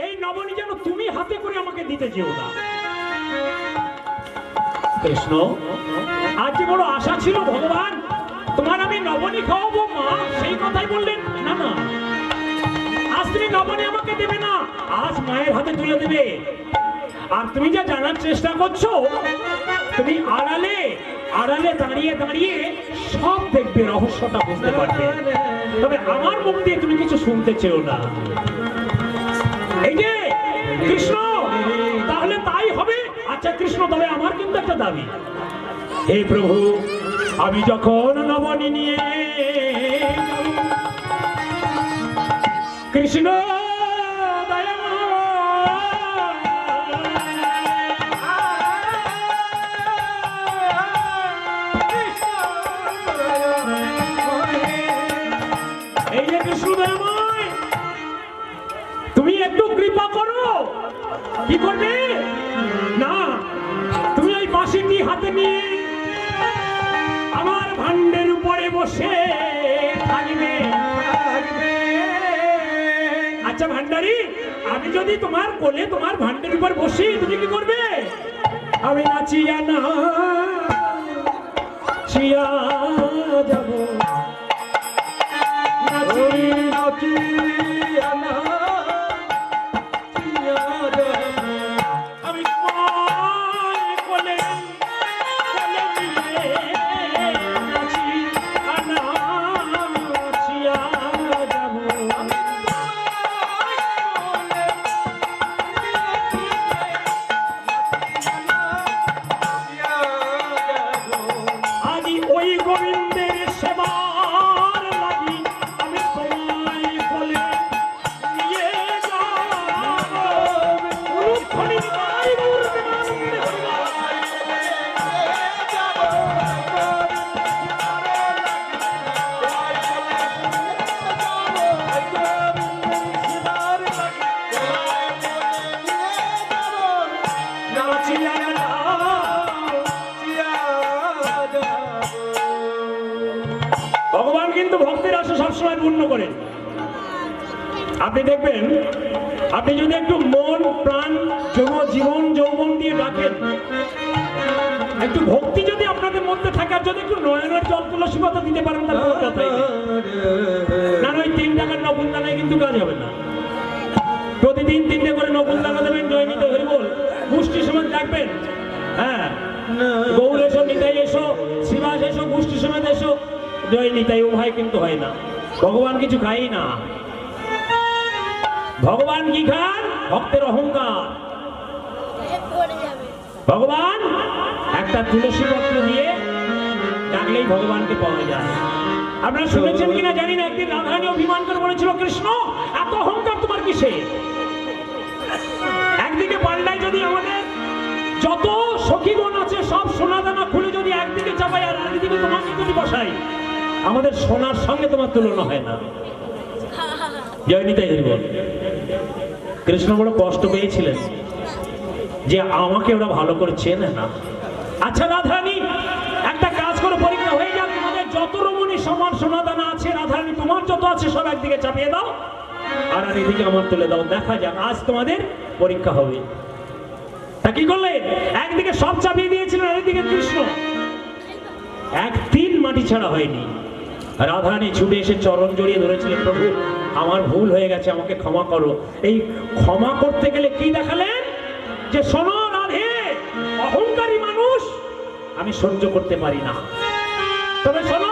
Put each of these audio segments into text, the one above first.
এই নবনী যেন তুমি হাতে করে আমাকে দিতে যেও না। কৃষ্ণ, আজ যে বড় আশা ছিল ভগবান তোমার আমি নবনী খাওয়াবো মা, সেই কথাই বললেন না না, আজ তুমি নবনী আমাকে দেবে না, আজ মায়ের হাতে তুলে দেবে। আর তুমি যা জানার চেষ্টা করছো, তুমি আড়ালে আড়ালে দাঁড়িয়ে দাঁড়িয়ে সব দেখবে, রহস্যটা বুঝতে পারবে, তবে আমার মুখ দিয়ে তুমি কিছু শুনতে চেও না। এই যে কৃষ্ণ, তাহলে তাই হবে। আচ্ছা কৃষ্ণ, তবে আমার কিন্তু একটা দাবি। হে প্রভু, আমি যখন নবনী নিয়ে কৃষ্ণ তুমি একটু কৃপা করো। কি করবে না, তুমি ওই বাঁশিটি হাতে নিয়ে আমার ভান্ডের উপরে বসে থাকবে। আচ্ছা ভান্ডারি, আমি যদি তোমার কোলে তোমার ভান্ডের উপর বসি, তুমি কি করবে? আমি নাচিয়া না চিয়া যাব, নাচিয়া না পূর্ণ করেন। আপনি দেখবেন, আপনি যদি একটু মন প্রাণ জীবন যৌবন দিয়ে ডাকেন, একটু ভক্তি যদি আপনাদের মধ্যে থাকে, আর যদি একটু নয়নের জল তুলসী পাতা দিতে পারেন, তার কোনো কথাই নেই। না, ওই 3 টাকার নকুল দানায় কিন্তু কাজ হবে না। প্রতিদিন 3টে করে নকুল দানা দেবেন, জয় নিতে হরিবোল, গোষ্ঠী সমেত ডাকবেন। হ্যাঁ, গৌর এসো, নিতাই এসো, শিবাস এসো, গোষ্ঠী সমেত এসো, জয় নিতাই, উভয় কিন্তু হয় না। ভগবান কিছু খাই না। ভগবান কি খান? ভক্তের অহংকার। ভগবান একটা তুলসী পত্র দিয়ে ডাকলেই ভগবানকে পাওয়া যায়। আপনারা শুনেছেন কিনা জানি না, একদিন রাধারানী অভিমান করে বলেছিল, কৃষ্ণ এত অহংকার তোমার কিসে? একদিকে পাল্টায় যদি আমাদের যত সখীগণ আছে সব সোনাদানা খুলে যদি একদিকে চাপাই আর আরেকদিকে তোমাকে যদি বসাই, আমাদের সোনার সঙ্গে তোমার তুলনা হয় না। জয় নিতাই হরিবোল। কৃষ্ণ বড় কষ্ট পেয়েছিলেন যে আমাকে ওরা ভালো করে চেনে না। আচ্ছা রাধারানী, একটা কাজ করে, পরীক্ষা হয়ে যাক, তোমাদের যত রমণী সমান সোনাদানা আছে, রাধারানী তোমার যত আছে সব একদিকে চাপিয়ে দাও আর এদিকে আমার তুলে দাও, দেখা যাক আজ তোমাদের পরীক্ষা হবে। তা কি করলেন? একদিকে সব চাপিয়ে দিয়েছিলেন, আর এদিকে কৃষ্ণ একদিন মাটি ছাড়া হয়নি। রাধারানী ছুটে এসে চরণ জড়িয়ে ধরেছিলেন, প্রভু আমার ভুল হয়ে গেছে, আমাকে ক্ষমা করো। এই ক্ষমা করতে গেলে কি দেখালেন? যে শোনো রাধে, অহংকারী মানুষ আমি সহ্য করতে পারি না, তবে শোনো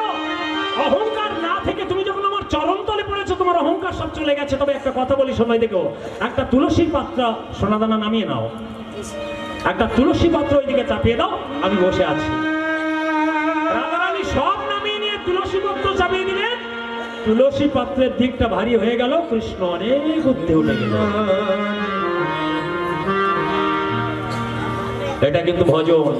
অহংকার না থেকে তুমি যখন আমার চরণ তলে পড়েছো, তোমার অহংকার সব চলে গেছে। তবে একটা কথা বলি, সময় দেখো, একটা তুলসী পাত্র সোনাদানা নামিয়ে নাও, একটা তুলসী পাত্র ওইদিকে চাপিয়ে দাও, আমি বসে আছি। রাধারানী সব নামিয়ে নিয়ে তুলসী পাত্র চাপিয়ে দিলেন, তুলসী পাত্রের দিকটা ভারী হয়ে গেল, কৃষ্ণ অনেক ঊর্ধ্বে উঠে গেল। এটা কিন্তু ভজন।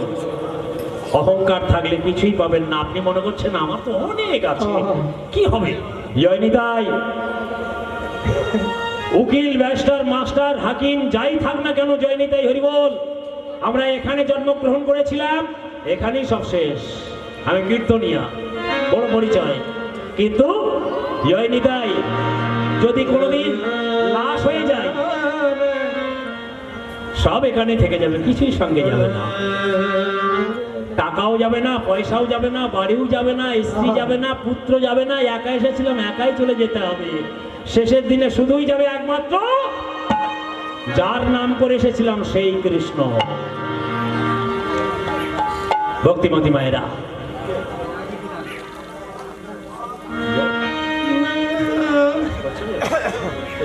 অহংকার থাকলে কিছুই পাবেন না। আপনি মনে করছেন আমার তো অনেক আছে, কি হবে? জয় নিতাই। উকিল, ব্যারিস্টার, মাস্টার, হাকিম যাই থাক না কেন, জয় নিতাই হরিবোল। আমরা এখানে জন্মগ্রহণ করেছিলাম, এখানেই সব শেষ। আমি কীর্তনিয়া, বড় পরিচয়, কিন্তু জয় নিতাই যদি কোনোদিন লাশ হয়ে যায়, সব এখানে থেকে যাবে, কিছুই সঙ্গে যাবে না। টাকাও যাবে না, পয়সাও যাবে না, বাড়িও যাবে না, স্ত্রী যাবে না, পুত্র যাবে না। একা এসেছিলাম, একাই চলে যেতে হবে। শেষের দিনে শুধুই যাবে একমাত্র যার নাম করে এসেছিলাম, সেই কৃষ্ণ। ভক্তিমতী মায়েরা,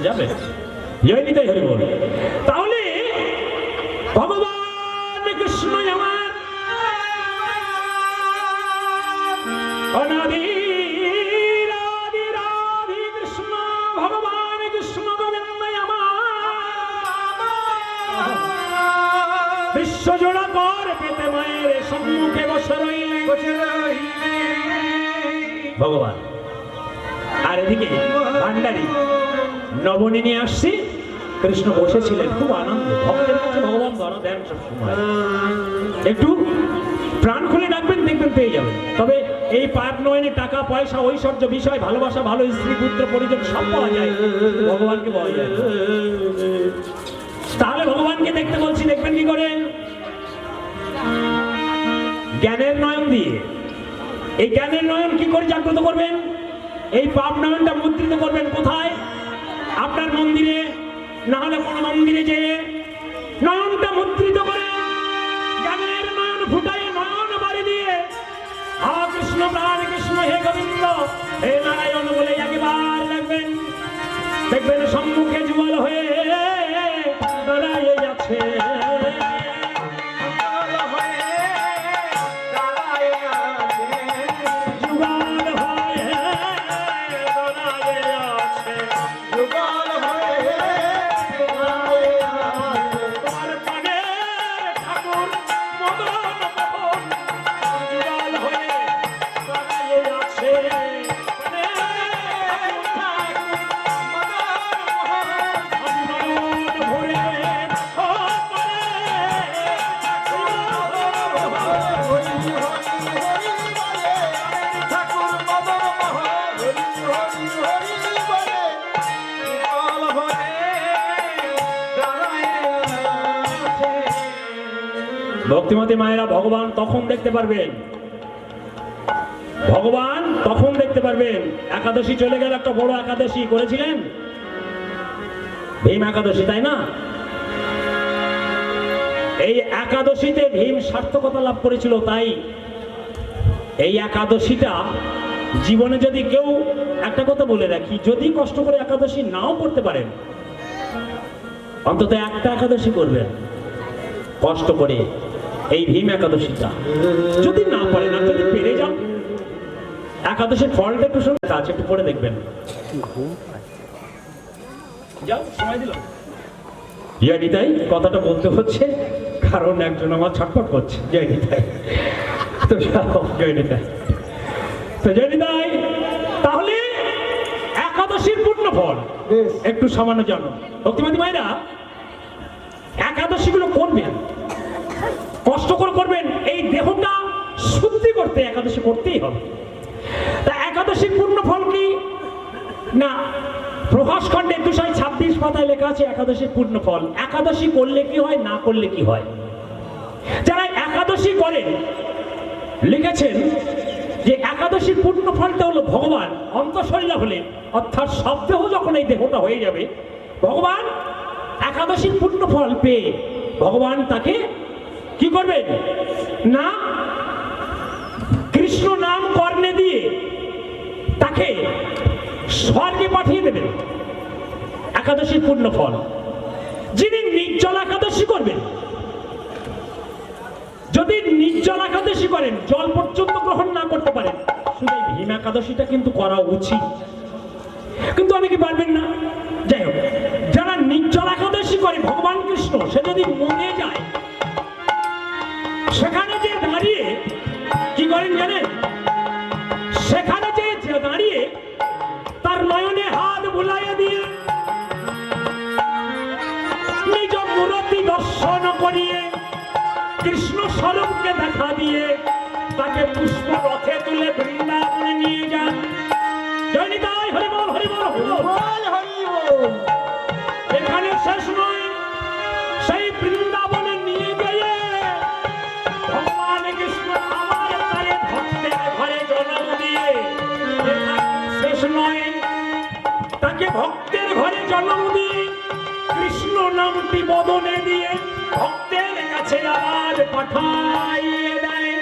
যাবে জয় নিতাই হরি বল। তাহলে ভগবান কৃষ্ণ আমার অনাদি রাধি রাধি কৃষ্ণ, ভগবান কৃষ্ণ গোবিন্দ আমার বিশ্বজোড়া কর পেতে মায়ের সম্মুখে বসে রইলে ভগবান। আর এদিকে ভান্ডারী নবনী নিয়ে আসছি, কৃষ্ণ বসেছিলেন খুব আনন্দ। ভক্তের কাছে ভগবান ধরা দেন সবসময়, একটু প্রাণ খুলে ডাকবেন, দেখবেন পেয়ে যাবেন। তবে এই পাপ নয়নে টাকা পয়সা ঐশ্বর্য বিষয় ভালোবাসা ভালো স্ত্রী পুত্র পরিজন সব পাওয়া যায়, ভগবানকে পাওয়া যায়। তাহলে ভগবানকে দেখতে বলছি, দেখবেন কি করে? জ্ঞানের নয়ন দিয়ে। এই জ্ঞানের নয়ন কি করে জাগ্রত করবেন? এই পাপ নয়নটা মুদ্রিত করবেন কোথায়? আপনার মন্দিরে, না হলে কোন মন্দিরে যে নয়নটা মুদ্রিত করে জ্ঞানের নয়ন ফুটাই নয়ন বাড়ি দিয়ে হা কৃষ্ণ প্রাণ কৃষ্ণ হে গোবিন্দ হে নারায়ণ বলে একবার লাগবেন। দেখবেন সম্মুখে যুগল হয়ে দাঁড়ায় যাচ্ছে, ভক্তিমতী মায়েরা ভগবান তখন দেখতে পারবেন, ভগবান তখন দেখতে পারবেন। একাদশী চলে গেল, একটা বড় একাদশী করেছিলেন ভীম একাদশী, তাই না? এই একাদশীতে ভীম সার্থকতা লাভ করেছিল। তাই এই একাদশীটা জীবনে যদি কেউ, একটা কথা বলে রাখি, যদি কষ্ট করে একাদশী নাও করতে পারেন, অন্তত একটা একাদশী করবেন কষ্ট করে, এই ভীম একাদশীটা। যদি না পারেন আর যদি পেরে যান, একাদশীর ফলটা একটু শুনে আছে, একটু পড়ে দেখবেন। যাও, সময় দিলাম। জয় নিতাই, কথাটা বলতে হচ্ছে কারণ একজন আমার ছটফট করছে। জয় নিতাই, তো জয় নিতাই, তো জয় নিতাই। তাহলে একাদশীর পূর্ণ ফল একটু সামান্য জানো। ভক্তিমতী মায়েরা, একাদশী গুলো করবেন, কষ্ট করে করবেন। এই দেহটা শুদ্ধি করতে একাদশী করতেই হবে। তা একাদশীর পূর্ণ ফল কি না? প্রকাশ খণ্ডে 226 পাতায় লেখা আছে একাদশীর পূর্ণ ফল। একাদশী করলে কি হয়, না করলে কি হয়। যারা একাদশী করেন লিখেছেন যে একাদশীর পূর্ণ ফলটা হলো ভগবান অন্তঃশরীরা হলে, অর্থাৎ সব দেহ যখন এই দেহটা হয়ে যাবে, ভগবান একাদশীর পূর্ণ ফল পেয়ে ভগবান তাকে কি করবেন না, কৃষ্ণ নাম কর্ণে দিয়ে তাকে স্বর্গে পাঠিয়ে দেবেন। একাদশীর পূর্ণ ফল। যিনি নির্জল একাদশী করবেন, যদি নির্জল একাদশী করেন, জল পর্যন্ত গ্রহণ না করতে পারেন, শুধু ভীম একাদশীটা কিন্তু করা উচিত, কিন্তু অনেকে পারবেন না। যাই হোক, যারা নির্জল একাদশী করে ভগবান কৃষ্ণ, সে যদি মনে যায়, সেখানে যে দাঁড়িয়ে কি করেন জানেন? সেখানে যে দাঁড়িয়ে তার নয়নে হাত বুলাইয়ে দিয়ে নিজ মূরতি দর্শন করিয়ে কৃষ্ণ স্বরূপকে দেখা দিয়ে তাকে পুষ্প রথে তুলে বৃন্দাবনে নিয়ে যান। জয় নিতাই, হরি বল হরি বল হরি বল। এখানে শেষ নয়, সেই বৃন্দাবন তাকে ভক্তের ঘরে জন্ম দিয়ে কৃষ্ণ নামটি বদনে দিয়ে ভক্তের কাছে আবার পাঠাইয়ে দেয়।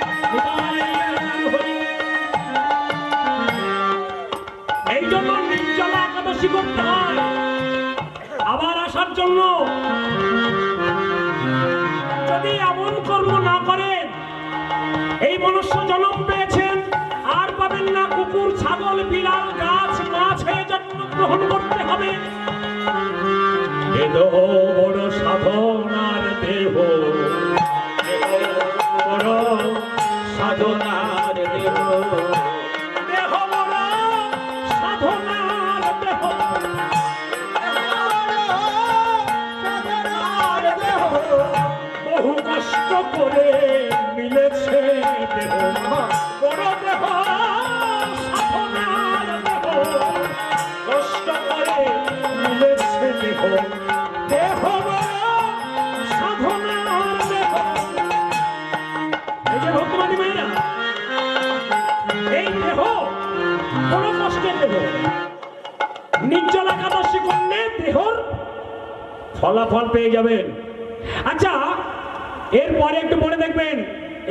এই জন্য নির্জলা একাদশী করতে হয় আবার আসার জন্য। যদি এমন কর্ম না করেন, এই মনুষ্য জন্ম পেয়েছেন আর পাবেন না, কুকুর ছাগল বিড়াল গাছ মাছ হয়ে জন্ম গ্রহণ করতে হবে। দেহ বড় সাধনার দেহ, বড় সাধনার দেহ, দেহ বড় সাধনার দেহ, বহু কষ্ট করে মিলেছে দেহ, বড় দেহ সাধনার দেহ, কষ্ট করে মিলেছে দেহ, দেহ বড় সাধনার দেহ। এই যে ভক্তবাদী মেয়েরা, এই দেহ বড় কষ্টের দেহ। নির্জলা একাদশী করলে দেহর ফলাফল পেয়ে যাবেন। আচ্ছা, এরপরে একটু মনে দেখবেন,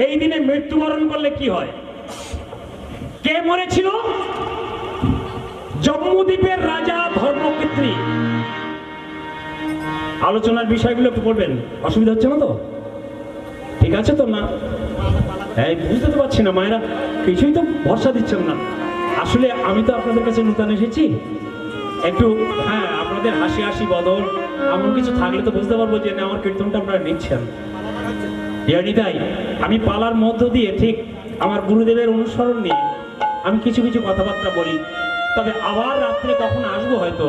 এই দিনে মৃত্যুবরণ করলে কি হয়। কে মরেছিল? জম্মুদ্বীপের রাজা ধর্মক্ষেত্রী। আলোচনার বিষয়গুলো একটু পড়বেন, অসুবিধা হচ্ছে না তো? ঠিক আছে তো? না এই বুঝতে তো পারছি না মায়েরা, কিছুই তো ভরসা দিচ্ছেন না। আসলে আমি তো আপনাদের কাছে নূতন এসেছি, একটু হ্যাঁ আপনাদের হাসি হাসি বদল এমন কিছু থাকলে তো বুঝতে পারবো যে আমার কীর্তনটা আপনারা নিচ্ছেন। তাই আমি পালার মধ্য দিয়ে ঠিক আমার গুরুদেবের অনুসরণ নিয়ে আমি কিছু কিছু কথাবার্তা বলি। তবে আবার রাত্রে কখন আসবো হয়তো,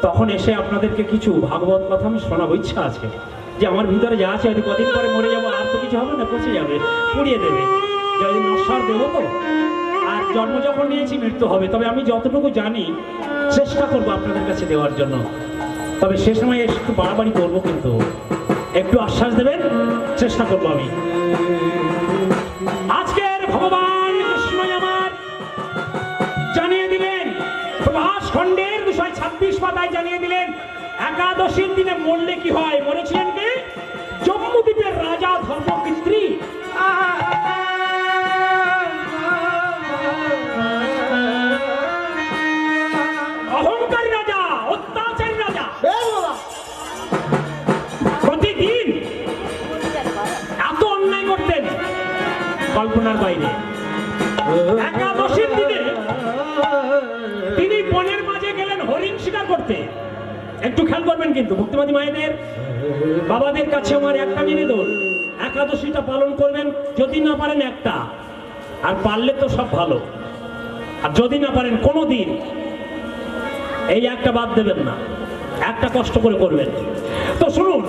তখন এসে আপনাদেরকে কিছু ভাগবত কথা আমি শোনাবো। ইচ্ছা আছে যে আমার ভিতরে যা আছে হয়তো কদিন পরে মরে যাবো, আর তো কিছু হবে না, পচে যাবে, পুড়িয়ে দেবে, নশ্বর দেবো তো। আর জন্ম যখন নিয়েছি মৃত্যু হবে। তবে আমি যতটুকু জানি চেষ্টা করবো আপনাদের কাছে দেওয়ার জন্য। তবে সে সময় একটু বাড়াবাড়ি করবো, কিন্তু একটু আশ্বাস দেবেন, চেষ্টা করবো আমি। আজকের ভগবান কৃষ্ণই আমার জানিয়ে দিলেন, প্রভাস খণ্ডের 226 পাতায় জানিয়ে দিলেন একাদশীর দিনে মরলে কি হয়। মরেছিলেন কে? জম্মুদ্বীপের রাজা ধর্মক্ষেত্রী। অহংকারী রাজা, অত্যাচারী রাজা। প্রতিদিন এত অন্যায় করতেন কল্পনার বাইরে। একাদশীর দিনে তিনি বনের মাঝে গেলেন হরিণ শিকার করতে। একটু খেয়াল করবেন কিন্তু ভক্তিবাদী মায়েদের বাবাদের কাছে আমার একটা নিবেদন, একাদশীটা পালন করবেন। যদি না পারেন একটা, আর পারলে তো সব ভালো। আর যদি না পারেন কোনো দিন এই একটা বাদ দেবেন না, একটা কষ্ট করে করবেন। তো শুনুন,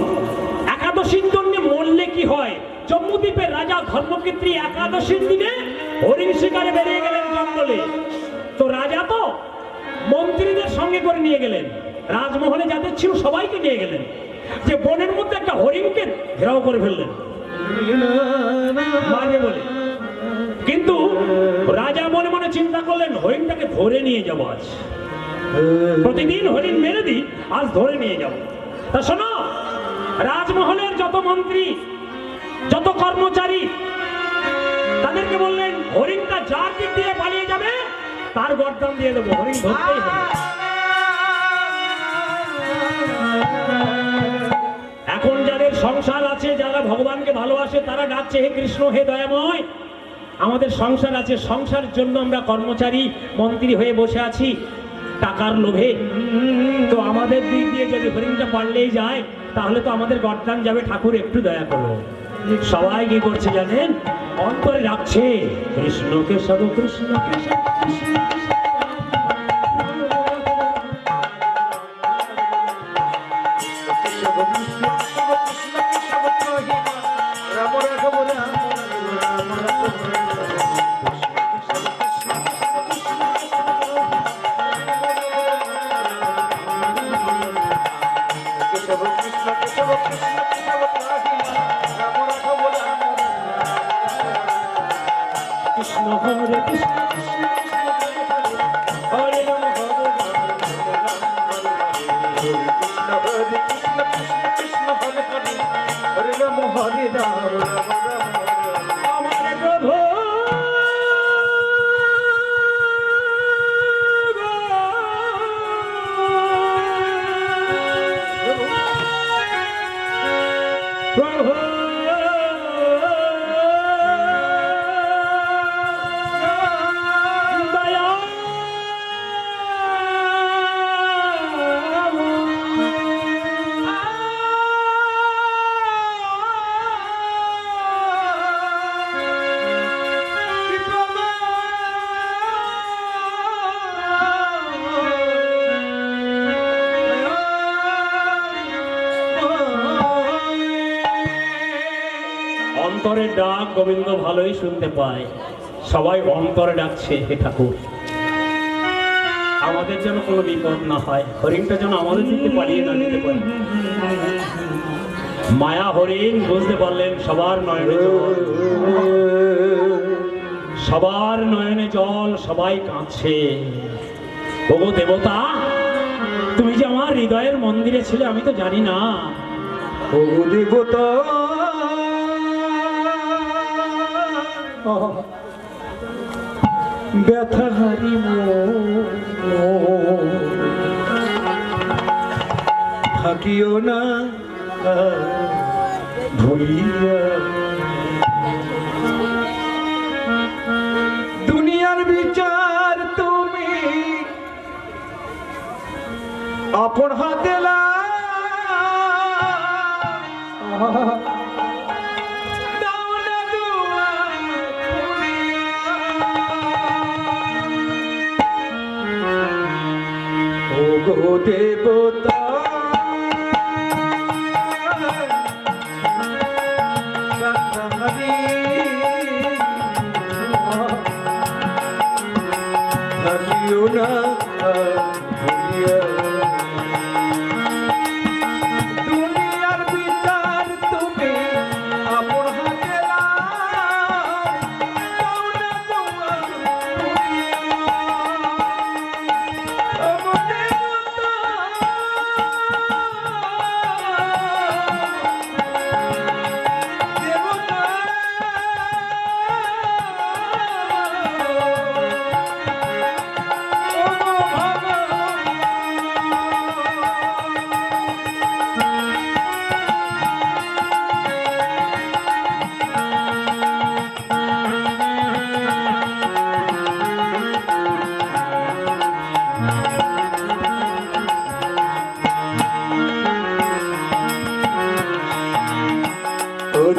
একাদশীর জন্য মরলে কি হয়। জম্মুদ্বীপের রাজা ধর্মক্ষেত্রী একাদশীর দিনে হরিণ শিকারে বেরিয়ে গেলেন জঙ্গলে। তো রাজা তো মন্ত্রীদের সঙ্গে করে নিয়ে গেলেন, রাজমহলে যাদের ছিল সবাইকে নিয়ে গেলেন, যে বনের মধ্যে একটা হরিণকে ঘেরাও করে ফেললেন মারবে বলে। কিন্তু রাজা মনে মনে চিন্তা করলেন হরিণটাকে ধরে নিয়ে যাবো আজ, প্রতিদিন হরিণ মেরে দিই, আজ ধরে নিয়ে যাব। তা শোনো, রাজমহলের যত মন্ত্রী যত কর্মচারী তাদেরকে বললেন হরিণটা যার দিক দিয়ে পালিয়ে যাবে তার গর্দান দিয়ে দেবো, হরিণ ধরতেই হবে। এখন যাদের সংসার আছে, যারা ভগবানকে ভালোবাসে, তারা ডাকছে হে কৃষ্ণ, হে দয়াময়, আমাদের সংসার আছে, সংসারের জন্য আমরা কর্মচারী মন্ত্রী হয়ে বসে আছি টাকার লোভে। তো আমাদের দিক দিয়ে যদি হরিণটা পারলেই যায় তাহলে তো আমাদের গর্দান যাবে, ঠাকুর একটু দয়া করো। সবাই কি করছে জানেন? অন্তরে রাখছে কৃষ্ণ কেশব কৃষ্ণ কেশব কৃষ্ণ কৃষ্ণ হরে কৃষ্ণ কৃষ্ণ কৃষ্ণ কৃষ্ণ হরে হরে হরে রাম হরে রাম রাম রাম আমার প্রভু প্রভু অন্তরের ডাক গোবিন্দ ভালোই শুনতে পায়। সবাই অন্তরে ডাকছে, হে ঠাকুর আমাদের যেন কোনো বিপদ না হয়, হরিণটা যেন আমাদের দিকে পালিয়ে না যেতে পারে। মায়া হরিণ বুঝতে পারলেন সবার নয়নে জল, সবার নয়নে জল, সবাই কাঁদছে। ওগো দেবতা, তুমি যে আমার হৃদয়ের মন্দিরে ছিলে আমি তো জানি না। ও দেবতা ব্যথা হারি থাকিও না ভুলিয়া, দুনিয়ার বিচার তুমি আপন হাতে গো দেবতা থাকিও না ভুলিয়া, দুনিয়ার বিচার তুমি আপন হাতে দাও না তোমার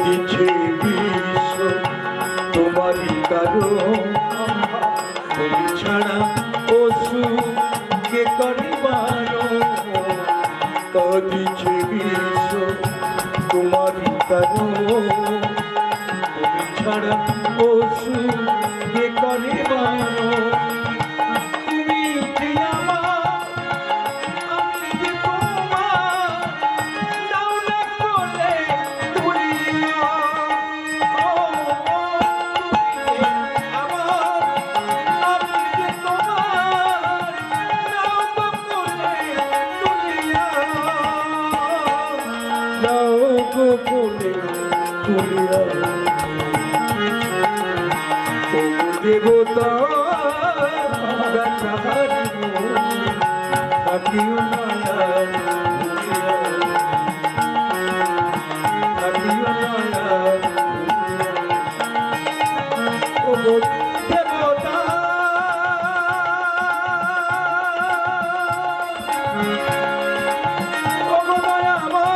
দিচ্ছে বিশ্ব তোমারই কারণ, তুমি ছাড়া পশু কে করে বারণ, দিচ্ছে বিশ্ব তোমারই কারণ, তুমি ছাড়া পশু কে করে বারণ, তুমি যে আমার আমি যে তোমার, দাও না কোলে তুলিয়া, ও তুমি আমার আমি যে তোমার, দাও না কোলে তুলিয়া, দাও গো কোলে তুলিয়া, ও দেবতা ব্যথা হারিও থাকিও না ভুলিয়া, থাকিও না ভুলিয়া, ও দেবতা ও গো দয়াময়,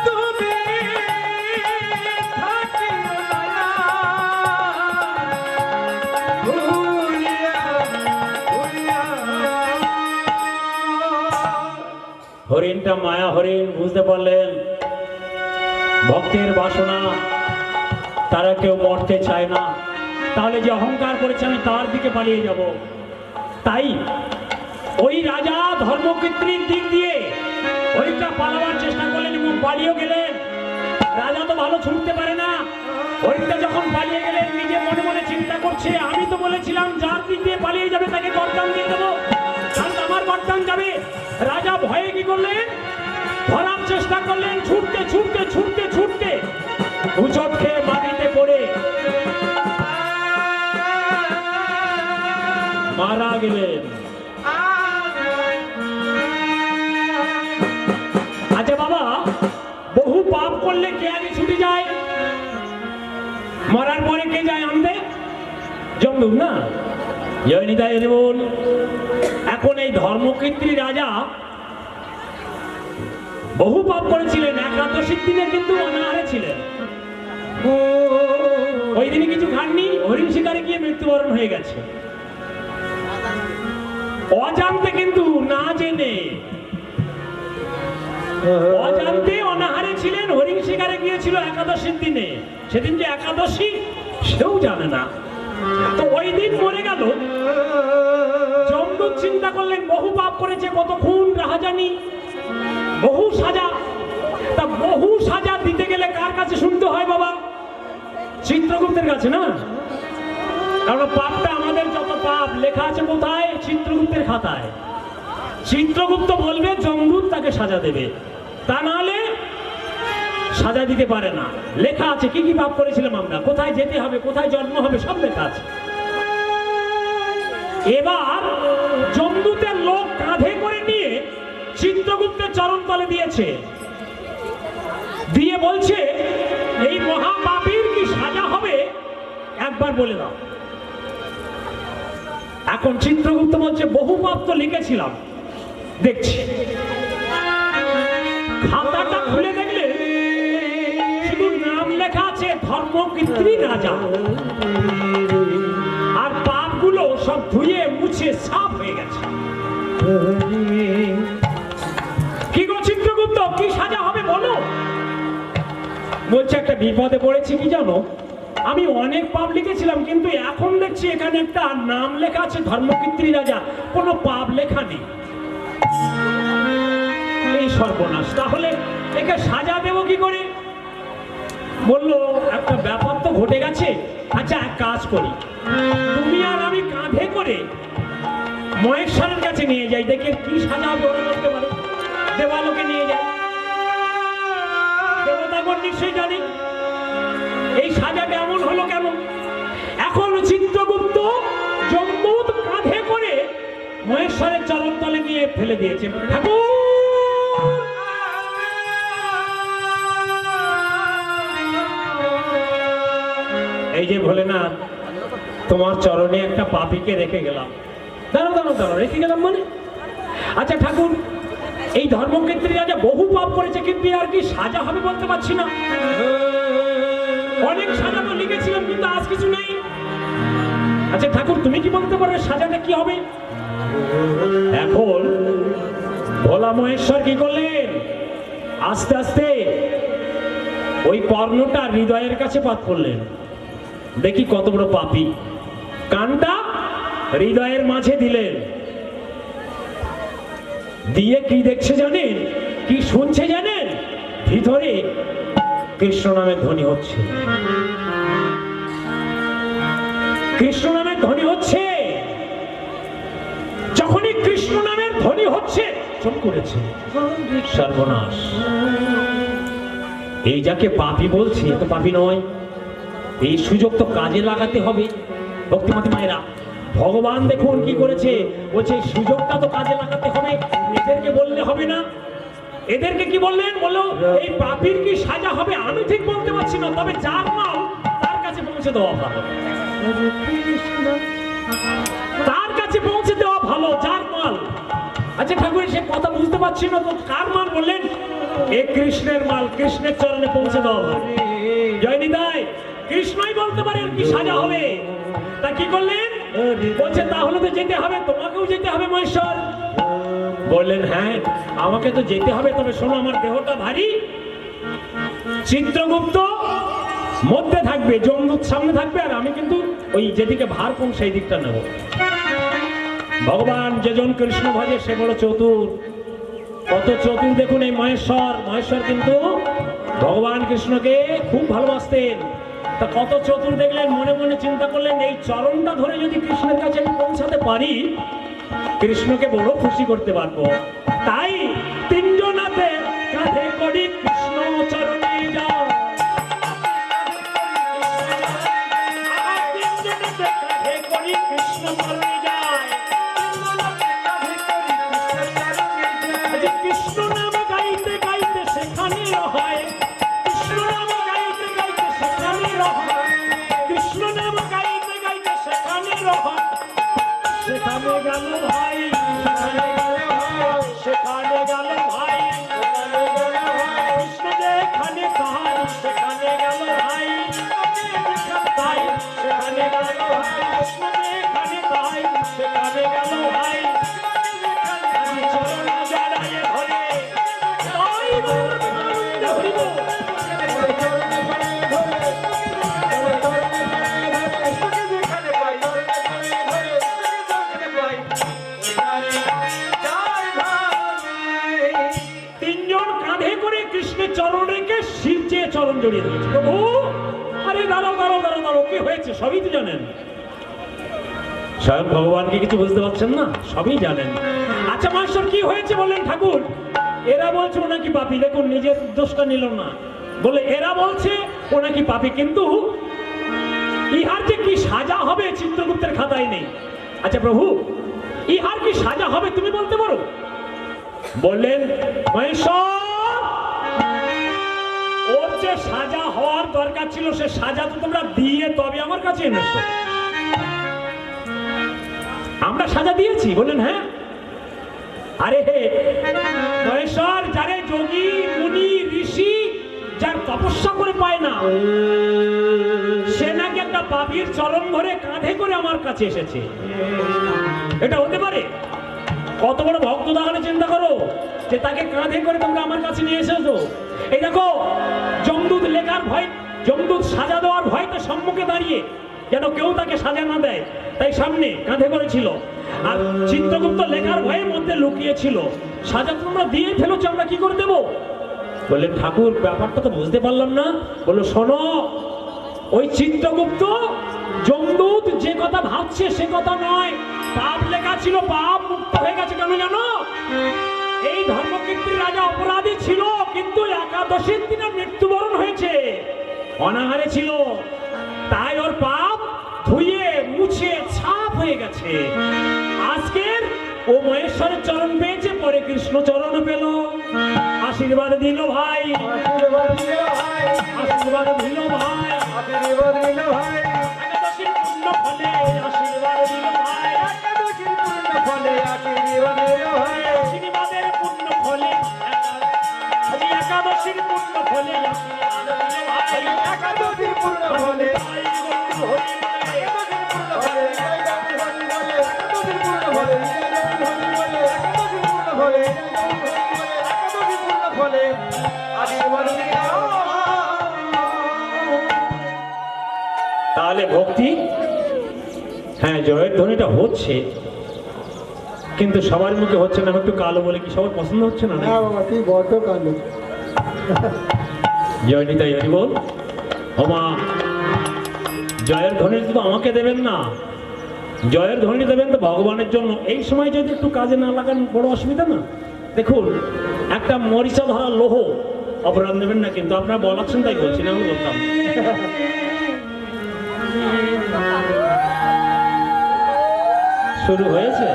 তুমি থাকিও না ভুলিয়া, ভুলিয়া। হরিণটা মায়া হরিণ বুঝতে পারলেন ভক্তের বাসনা, তারা কেউ মরতে চায় না, তাহলে যে অহংকার করেছে আমি তার দিকে পালিয়ে যাব। তাই ওই রাজা ধর্মকীর্তির দিক দিয়ে ওইটা পালাবার চেষ্টা করলেন এবং পালিয়েও গেলেন। রাজা তো ভালো ছুটতে পারে না, ওইটা যখন পালিয়ে গেলেন নিজে মনে মনে চিন্তা করছে আমি তো বলেছিলাম যার দিক দিয়ে পালিয়ে যাবে তাকে গর্দান দিয়ে দেবো, কারণ আমার গর্দান যাবে। রাজা ভয়ে কি করলেন, ধরার চেষ্টা করলেন, ছুটতে ছুটতে ছুটতে ছুটতে উচট খেয়ে মাটিতে পড়ে মারা গেলেন। আচ্ছা বাবা, বহু পাপ করলে কে আগে ছুটে যায়? মরার পরে কে যায় আনতে? জমদূত না? জয়নিতাই বল। এখন এই ধর্মক্ষেত্রী রাজা বহু পাপ করেছিলেন, একাদশীর দিনে কিন্তু অনাহারে ছিলেন। ওই দিনে কিছু খাননি, হরিণ শিকারে গিয়ে মৃত্যুবরণ হয়ে গেছে অজান্তে, কিন্তু না জেনে অজান্তে অনাহারে ছিলেন, হরিণ শিকারে গিয়েছিল একাদশীর দিনে। সেদিন যে একাদশী সেও জানে না, তো ওই দিন মরে গেল। যমদূত চিন্তা করলেন বহু পাপ করেছে, কত খুন রাহাজানি, বহু সাজা। তা বহু সাজা দিতে গেলে কার কাছে শুনতে হয় বাবা? চিত্রগুপ্তের কাছে না? কারণ পাপটা, আমাদের যত পাপ লেখা আছে কোথায়? চিত্রগুপ্তের খাতায়। চিত্রগুপ্ত বলবে, যমদূত তাকে সাজা দেবে, তা নাহলে সাজা দিতে পারে না। লেখা আছে কি কি পাপ করেছিলাম আমরা, কোথায় যেতে হবে, কোথায় জন্ম হবে, সব লেখা আছে। এবার যমদূতের লোক কাঁধে করে নিয়ে চিত্রগুপ্তের চরণ তলে দিয়েছে, দিয়ে বলছে এই মহাপাপীর কি সাজা হবে একবার বলে দাও। এখন চিত্রগুপ্ত বলছে বহু পাপ তো লিখেছিলাম, দেখছি। খাতাটা খুলে দেখলে শুধু নাম লেখা আছে ধর্মক্ষেত্রী রাজা, আর পাপগুলো সব ধুয়ে মুছে সাফ হয়ে গেছে। কি গো চিত্রগুপ্ত, কি সাজা হবে বলো? বলছে একটা বিপদে পড়েছি, কি জানো, আমি অনেক পাপ লিখেছিলাম, কিন্তু এখন দেখছি এখানে একটা নাম লেখা আছে ধর্মক্ষেত্রী রাজা, কোনো পাপ লেখা নেই। এই সর্বনাশ, তাহলে একে সাজা দেবো কি করে? বললো একটা ব্যাপার তো ঘটে গেছে, আচ্ছা এক কাজ করি, তুমি আর আমি কাঁধে করে মহেশ্বরের কাছে নিয়ে যাই, দেখে কি সাজা গ্রহণ করতে পারে। দেবালোকে নিয়ে যাই, দেবতাগণ নিশ্চয়ই জানি এই সাজাটা এমন হলো কেন। এখন চিত্রগুপ্ত যমদূত কাঁধে করে মহেশ্বরের চরণ তলে নিয়ে ফেলে দিয়েছে। ঠাকুর, এই যে ভোলেনাথ, তোমার চরণে একটা পাপীকে রেখে গেলাম। দাঁড়াও দাঁড়াও দাঁড়াও, রেখে গেলাম মানে? আচ্ছা ঠাকুর, এই ধর্মক্ষেত্রী রাজা বহু পাপ করেছে, কিন্তু আর কি সাজা হবে বলতে পারছি না। অনেক সাজা তো লিখেছিলাম, কিন্তু আজ কিছু নেই। আচ্ছা ঠাকুর, তুমি কি বলতে পারবে সাজাটা কি হবে? এখন ভোলা মহেশ্বর কি করলেন, আস্তে আস্তে ওই কর্ণটা হৃদয়ের কাছে পাত করলেন। দেখি কত বড় পাপী, কানটা হৃদয়ের মাঝে দিলেন, দিয়ে কি দেখছে জানেন, কি শুনছে জানেন? ভিতরে কৃষ্ণ নামের ধ্বনি হচ্ছে, কৃষ্ণ নামের ধ্বনি হচ্ছে। যখনই কৃষ্ণ নামের ধ্বনি হচ্ছে, চুপ করেছে। সর্বনাশ, এই যাকে পাপী বলছে তো পাপী নয়, এই সুযোগ তো কাজে লাগাতে হবে। ভক্তিমতী মায়েরা, ভগবান দেখুন কি করেছে, বলছে এই সুযোগটা তো কাজে লাগাতে হবে, এদেরকে বললে হবে না। এদেরকে কি বললেন, বললো এই পাপীর কি সাজা হবে আমি ঠিক বলতে পারছি না, তবে যার মাল তার কাছে পৌঁছে দেওয়া ভালো, তার কাছে পৌঁছে দেওয়া ভালো, যার মাল। আচ্ছা ঠাকুর, সে কথা বুঝতে পারছি না তো, কার মাল বললেন? এ কৃষ্ণের মাল, কৃষ্ণের চরণে পৌঁছে দেওয়া ভালো। জয় নিতাই, কৃষ্ণই বলতে পারে কি সাজা হবে। তা কি করলেন, বলছে তাহলে তো যেতে হবে, তোমাকেও যেতে হবে মহেশ্বর। বললেন হ্যাঁ আমাকে তো যেতে হবে, তবে শোনো আমার দেহটা ভারী। চিত্রগুপ্ত মধ্যে থাকবে, যমদূত সামনে থাকবে, আর আমি কিন্তু ওই যেদিকে ভার কম সেই দিকটা নেব। ভগবান যেজন কৃষ্ণ ভজে সে বড় চতুর, কত চতুর দেখুন এই মহেশ্বর। মহেশ্বর কিন্তু ভগবান কৃষ্ণকে খুব ভালোবাসতেন, তা কত চতুর দেখলেন, মনে মনে চিন্তা করলেন এই চরণটা ধরে যদি কৃষ্ণের কাছে আমি পৌঁছাতে পারি, কৃষ্ণকে বড় খুশি করতে পারবো। তাই তিনজনাতে কাঁধে করি কৃষ্ণ চরণে যাও, তিনজনাতে কাঁধে করি কৃষ্ণ চরণে যায়। কৃষ্ণ নাম গাইতে গাইতে সেখানে হয়, কৃষ্ণ নাম গাইতে গাইতে সেখানে হয়, কৃষ্ণ নাম গাইতে গাইতে সেখানে হয়। সেখানে গেল ভাই, সেখানে গেল ভাই, কৃষ্ণ যেখানে তাই সেখানে গেল ভাই, তাই সেখানে গেল ভাই, কৃষ্ণ যেখানে তাই সেখানে গেল ভাই। চরণ জড়ায়ে ধরে তাই আনন্দ হইব। তিনজন কাঁধে করে কৃষ্ণের চরণ রেখে শিব চেয়ে চরণ জড়িয়ে দিয়েছে। প্রভু, আরে দাঁড়াও দাঁড়াও দাঁড়াও দাঁড়াও, কি হয়েছে সবই তো জানেন। স্বয়ং ভগবানকে কিছু বুঝতে পারছেন না, সবই জানেন। আচ্ছা মাস্টার কি হয়েছে বললেন ঠাকুর? এরা বলছে ও নাকি পাপী, দেখুন নিজের দোষটা নিল না, বলে এরা বলছে ও নাকি পাপী, কিন্তু ইহার যে কি সাজা হবে চিত্রগুপ্তের খাতায় নেই। আচ্ছা প্রভু, ইহার কি সাজা হবে তুমি বলতে পারো? বললেন মহেশ্বর, ওর যে সাজা হওয়ার দরকার ছিল সে সাজা তো তোমরা দিয়ে তবে আমার কাছে এনেছো। আমরা সাজা দিয়েছি? বললেন হ্যাঁ। আরে মহেশ্বর, যারে যোগী মুনি ঋষি যার তপস্যা করে পায় না, সে নাকি একটা পাপীর চরণ ধরে কাঁধে করে আমার কাছে এসেছে, এটা হতে পারে? কত বড় ভক্ত তাহলে চিন্তা করো, যে তাকে কাঁধে করে তোমরা আমার কাছে নিয়ে এসেছো। এই দেখো, যমদূত লেখার ভয়, যমদূত সাজা দেওয়ার ভয়তে সম্মুখে দাঁড়িয়ে যেন কেউ তাকে সাজা না দেয়, তাই সামনে কাঁধে করেছিল। আর চিত্রগুপ্ত লেখার ভয়ের মধ্যে লুকিয়েছিল। সাজা তোমরা দিয়ে ফেলেছো, আমরা কি করে দেবো? বললেন ঠাকুর, ব্যাপারটা তো বুঝতে পারলাম না। বললো শোনো, ওই চিত্রগুপ্ত যমদূত যে কথা ভাবছে সে কথা নয়। পাপ লেখা ছিল, পাপ মুক্ত হয়ে গেছে। কেন জানো? এই ধর্মকীর্তির রাজা অপরাধী ছিল, কিন্তু একাদশীর দিনে মৃত্যুবরণ হয়েছে, অনাহারে ছিল, তাই ওর পাপ ধুয়ে মুছে ছাপ হয়ে গেছে। আজকের ও মহেশ্বরের চরণ পেয়েছে, পরে কৃষ্ণ চরণ পেল, আশীর্বাদ দিল ভাই, আশীর্বাদ দিল ভাই, আশীর্বাদ দিল ভাই, আশীর্বাদ দিল ভাই, একাদশীর পুণ্য ফলে আশীর্বাদ দিল ভাই, একাদশীর পুণ্য ফলে আশীর্বাদ দিল ভাই, আশীর্বাদের পুণ্য ফলে একাদশীর পুণ্য ফলে আশীর্বাদ দিল ভাই, একাদশীর পুণ্য ফলে তাহলে ভক্তি, হ্যাঁ জয়ের ধ্বনিটা হচ্ছে, কিন্তু সবার মুখে হচ্ছে না। একটু কালো বলে কি সবার পছন্দ হচ্ছে না? জয় নিতাই হরি বল। ওমা, জয়ের ধ্বনি তো আমাকে দেবেন না, জয়ের ধ্বনি দেবেন তো ভগবানের জন্য। এই সময় যদি একটু কাজে না লাগান বড় অসুবিধা না? দেখুন, একটা মরিচা ধরা লোহ, অপরাধ নেবেন না কিন্তু, আপনারা বলাচ্ছেন তাই বলছি না, আমি বলতাম। শুরু হয়েছে।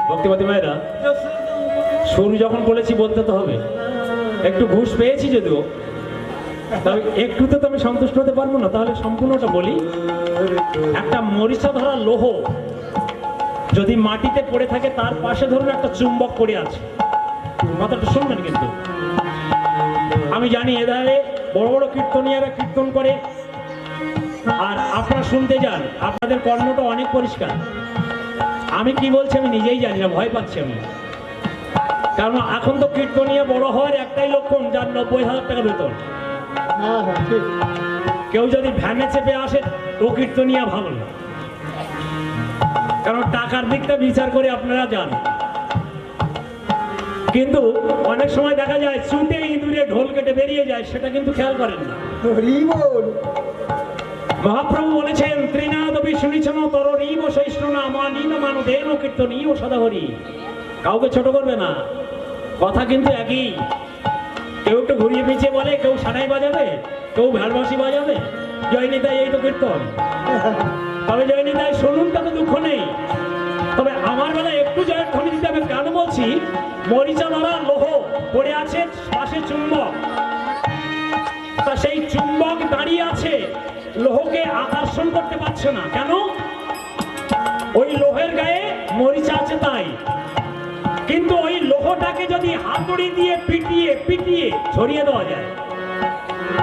ভক্তিমতী মায়েরা, শুরু যখন বলেছি বলতে তো হবে। একটু ঘুষ পেয়েছি যদিও, তবে একটুতে তো আমি সন্তুষ্ট হতে পারবো না, তাহলে সম্পূর্ণটা বলি। একটা মরিচা ধরা লোহ যদি মাটিতে পড়ে থাকে, তার পাশে ধরুন একটা চুম্বক পড়ে আছে, মাথাটা শুনবেন কিন্তু। আমি জানি এধারে বড় বড় কীর্তনিয়ারা কীর্তন করে, আর আপনারা শুনতে যান, আপনাদের কর্ণটা অনেক পরিষ্কার। আমি কি বলছি আমি নিজেই জানি না, ভয় পাচ্ছি আমি। কারণ এখন তো কীর্তনিয়া বড় হওয়ার একটাই লক্ষণ, যার 90,000 টাকা বেতন। কেউ যদি ভ্যানে চেপে আসে ও কীর্তনিয়া ভালো না, কারণ টাকার দিকটা বিচার করে আপনারা যান। কিন্তু অনেক সময় দেখা যায় চুটে ইঁদুরে ঢোল কেটে বেরিয়ে যায়, সেটা কিন্তু খেয়াল করেন না। মহাপ্রভু বলেছেন ত্রিনাদবি শুনিছেন তরণীব সহিষ্ণুনা মানিন মানদেন কীর্তনীয় সদাহরি। কাউকে ছোট করবে না, কথা কিন্তু একই। কেউ একটু ঘুরিয়ে পিছিয়ে বলে, কেউ সানাই বাজাবে, কেউ ভ্যালবাসি বাজাবে, জয় নিতাই এই তো কীর্তন। তবে জয় নিতাই শুনুন, তাতে দুঃখ নেই। তবে আমার বেলায় একটু জয়ের ধ্বনি দিতে আমি কেন বলছি, মরিচা ধরা লোহ পড়ে আছে পাশে চুম্বক, তা সেই চুম্বক দাঁড়িয়ে আছে, লোহকে আকর্ষণ করতে পারছে না। কেন? ওই লোহের গায়ে মরিচা আছে তাই। কিন্তু ওই লোহটাকে যদি হাতুড়ি দিয়ে পিটিয়ে পিটিয়ে ছড়িয়ে দেওয়া যায়,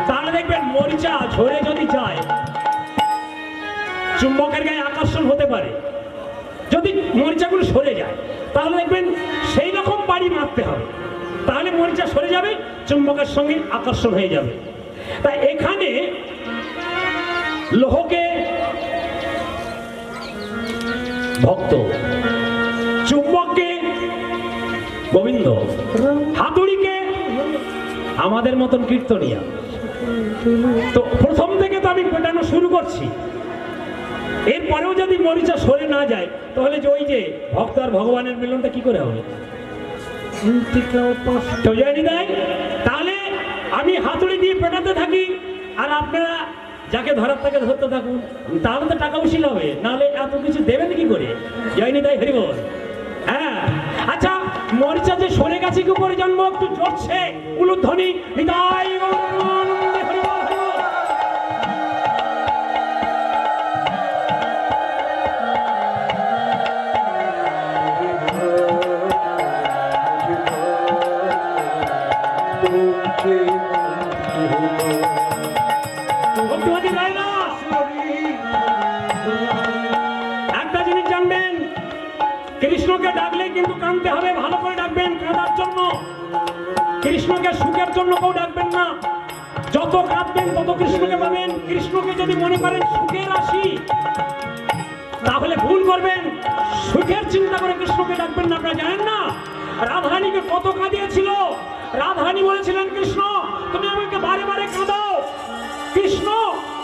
তাহলে দেখবেন মরিচা ঝরে যদি যায় চুম্বকের গায়ে আকর্ষণ হতে পারে। যদি মরিচাগুলো সরে যায় তাহলে দেখবেন সেই রকম বাড়ি মারতে হবে, তাহলে মরিচা সরে যাবে, চুম্বকের সঙ্গে আকর্ষণ হয়ে যাবে। তাই এখানে লোহকে ভক্ত, চুম্বককে গোবিন্দ, হাতুড়িকে আমাদের মতন কীর্তনিয়া। তো প্রথম থেকে তো আমি পেটানো শুরু করছি, এরপরেও যদি মরিচা সরে না যায় তাহলে যে ওই যে ভক্ত আর ভগবানের মিলনটা কি করে হবে? তো জানি নাই, তাহলে আমি হাতুড়ি দিয়ে পেটাতে থাকি আর আপনারা যাকে ধরার তাকে ধরতে থাকুন, তাহলে তো টাকা উশিল হবে, নাহলে এত কিছু দেবেন কি করে? জয়নি তাই হরি বল। হ্যাঁ, আচ্ছা, মরিচা যে সরে গেছে কি করে জানবো? একটু জোরছে উলুধ্বনি হৃদয় হরি বল। একটা জিনিস জানবেন, কৃষ্ণকে ডাকলে কিন্তু কাঁদতে হবে, ভালো করে ডাকবেন, কাঁদার জন্য। কৃষ্ণকে সুখের জন্য কেউ ডাকবেন না। যত কাঁদবেন তত কৃষ্ণকে পাবেন। কৃষ্ণকে যদি মনে করেন সুখের রাশি, তাহলে ভুল করবেন। সুখের চিন্তা করে কৃষ্ণকে ডাকবেন না। আপনারা জানেন না রাধারানীকে কত কাঁদিয়েছিল? রাধারানী বলেছিলেন, কৃষ্ণ তুমি আমাকে বারে বারে কাঁদাও, কৃষ্ণ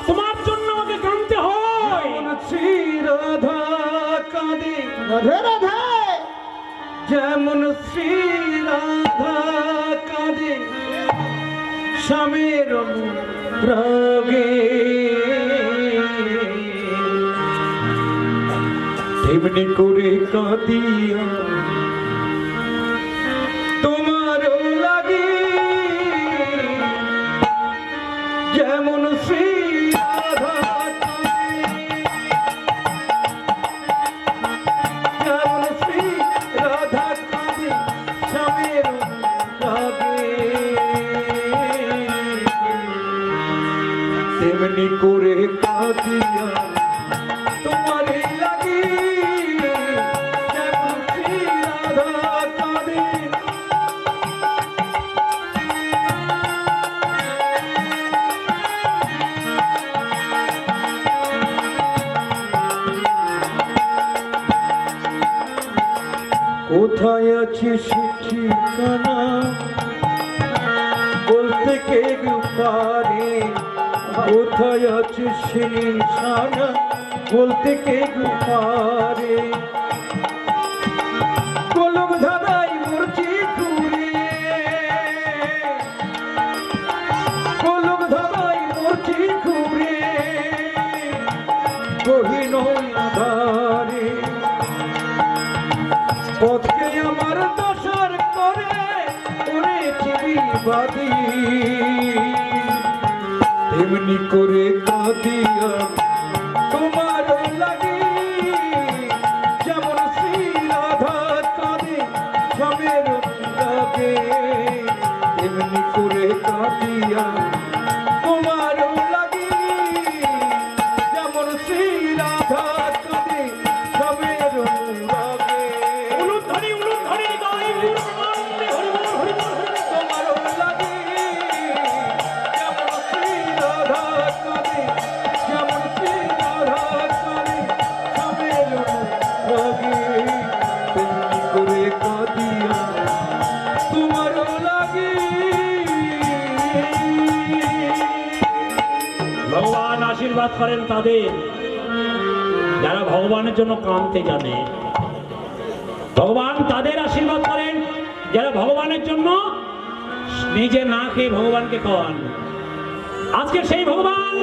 তোমার জন্য আমাকে কাঁদতে হয়। রাধা কাঁদে রাধে রাধে, যেমন শ্রী রাধা কাঁদে স্বামীর রাগে, তেমনি করে কাঁদিয়া তোমারও লাগে, যেমন শ্রী রাধা কাঁদে, যেমন শ্রী রাধা কাঁদে স্বামীর রাগে, তেমনি করে কাঁদিয়া তোমারে লাগে, যেমন শ্রী রাধা কাঁদে। কোথায় আছে সে ঠিকানা বলতে কেউ পারে, কোথায় আছে সে নিশানা বলতে কেউ পারে, গোলক ধাঁধায় মরছি ঘুরে, গোলক ধাঁধায় মরছি ঘুরে, গহীন আধারে পথকে আমার দশার করে করেছি বিবাদী, তেমনি করে কাঁদিয়া তোমার লাগে, যেমন শ্রী রাধা কাঁদে স্বামীর লাগে, তেমনি করে কাঁদিয়া তোমার লাগে, যেমন শ্রী রাধা কাঁদে স্বামীর লাগে। উলুধ্বনি উলুধ্বনি হৃদয় হরি বল হরি বল। তোমার লাগে, যেমন শ্রী রাধা কাঁদে করেন তাদের যারা ভগবানের জন্য কাঁদতে জানে। ভগবান তাদের আশীর্বাদ করেন যারা ভগবানের জন্য নিজে না খেয়ে ভগবানকে খাওয়ান। আজকে সেই ভগবান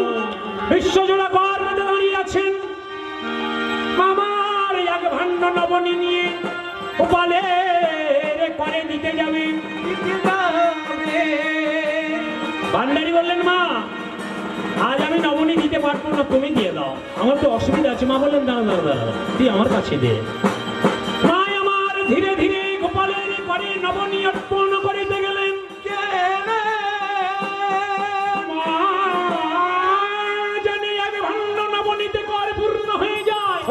বিশ্বজোড়া গর্বে দাঁড়িয়ে আছেন। মামার এক ভাণ্ড নবনী নিয়ে গোপালের করে দিতে যাবেন। ভান্ডারী বললেন, মা আজ আমি নবনী দিতে পারবো না, তুমি দিয়ে দাও, আমার তো অসুবিধা আছে। মা বললেন, দাঁড়া দাঁড়া দাঁড়া, তুই আমার কাছে দে। মা আমার ধীরে ধীরে গোপালের করে নবনী অর্পণ করিতে গেলেন। জানি এক ভাণ্ড নবনীতে কর পূর্ণ হয়ে যায়।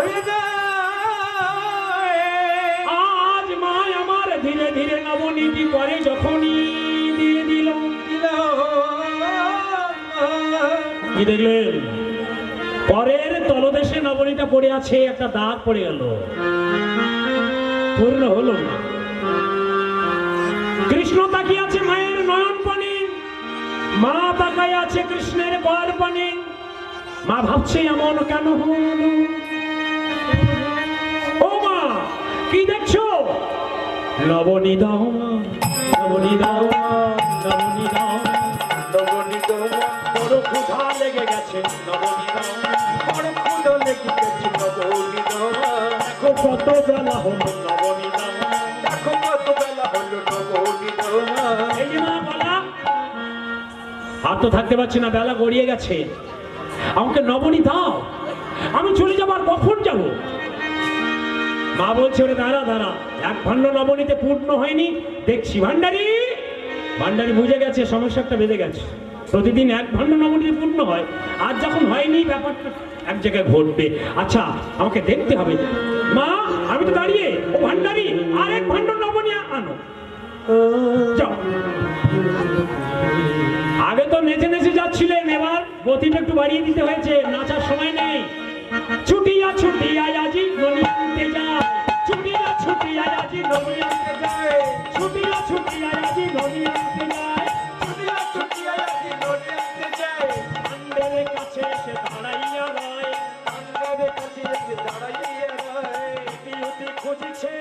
আজ মা আমার ধীরে ধীরে নবনীতি করে যখনই দিয়ে দিল, কি দেখলেন? পরের তলদেশে নবনীটা পড়ে আছে, একটা দাগ পড়ে গেল, পূর্ণ হলো না। কৃষ্ণ তাকিয়ে আছে মায়ের নয়ন পানে, মা তাকায় আছে কৃষ্ণের গড় পানে। মা ভাবছে এমন কেন হলো? ও মা, কি দেখছো? নবনী দাও মা, নবনী দাও মা, নবনী দাও, নবনী দাও মা, বড় ক্ষুধা লেগে গেছে, নবনী দাও, বড় ক্ষুধা লেগে গেছে, নবনী দাও মা, দেখো কত বেলা হলো, নবনী দাও, দেখো কত বেলা হলো, নবনী দাও মা। এই যে মা বলা, আর তো থাকতে পারছি না, বেলা গড়িয়ে গেছে, আমাকে নবনী দাও, আমি চলে যাবো, আর কখন যাবো? মা বলছে, ওরে দাঁড়া দাঁড়া, এক ভাণ্ড নবনীতে পূর্ণ হয়নি, দেখছি। ভান্ডারী, ভান্ডারী বুঝে গেছে সমস্যাটা বেঁধে গেছে। প্রতিদিন এক ভাণ্ড নবনীতে পূর্ণ হয়, আজ যখন হয়নি ব্যাপারটা এক জায়গায় ঘটবে। আচ্ছা, আমাকে দেখতে হবে। মা, আমি তো দাঁড়িয়ে, ও ভান্ডারী, আর এক ভাণ্ড নবনী আনো, যাও। আগে তো নেচে নেচে যাচ্ছিলেন, এবার গতিটা একটু বাড়িয়ে দিতে হয়েছে, নাচার সময় নেই। ছুটিয়া ছুটিয়া আজি ননি আনতে যায়, ছুটিয়া ছুটিয়া আজি ননি আনতে যায়, ছুটিয়া ছুটিয়া আজি ননি আনতে যায়, ছুটিয়া ছুটিয়া আজি ননি আনতে যায়। ভান্ডারের কাছে এসে দাঁড়াইয়া রয়, ভান্ডারের কাছে এসে দাঁড়াইয়া রয়, পিউতি খুঁজিছে